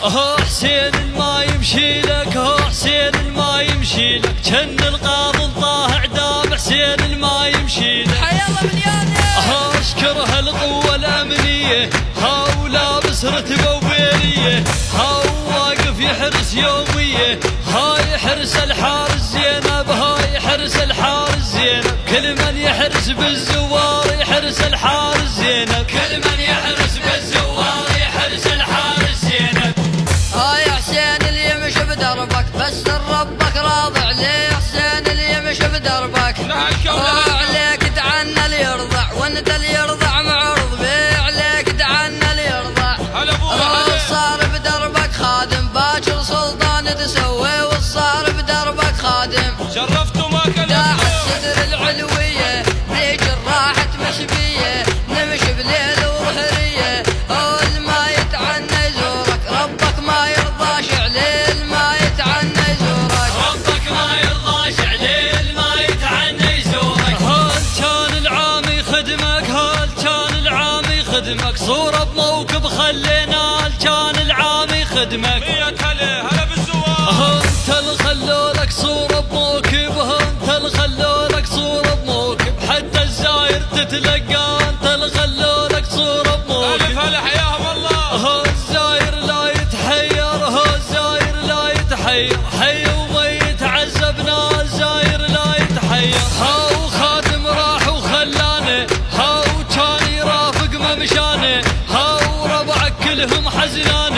حسين ما يمشي لك، حسين ما يمشي لك، كن القاضي طه عدام حسين ما يمشي لك. حيا الله مليانة. اشكر هالقوة الأمنية، ولابس رتبة وبيلية، واقف يحرس يومية، هاي حرس الحارس زينب، هاي حرس الحارس زينب، كل من يحرس بالزوار يحرس الحارس زينب، كل من يحرس بالزوار يحرس الحارس زينب. يا حسين اللي يمشي بدربك بس ربك راضي عليه، حسين اللي يمشي بدربك عليك دعنا اللي يرضع، وانت اللي يرضع معرض بيه، عليك دعنا اللي يرضع. صار بدربك خادم باكر سلطان تسوي، والصار بدربك خادم شرفتوا ما كان داع الصدر العلوية ليج راحت مشبية، نمشي بليل وظهرية، ما يتعنى يزورك ربك ما يرضاش عليه، ما يتعنى يزورك ربك ما يرضاش عليه، ما يتعنى يزورك. هل كان العام يخدمك، هل كان العام يخدمك، صورة بموكب خلينا، هل كان العام يخدمك. هلا بالزوار. انت اللي خلولك صورة بموكب، انت اللي خلولك صورة بموكب، حتى الزاير تتلقى، انت اللي خلولك صورة بموكب. هلا حياهم الله. الزاير لا يتحير، الزاير لا يتحير، حي وما يتعذبنا، الزاير لا يتحير. وخادم راح وخلانه، وكان يرافق ممشانه، وربعك كلهم حزنانه.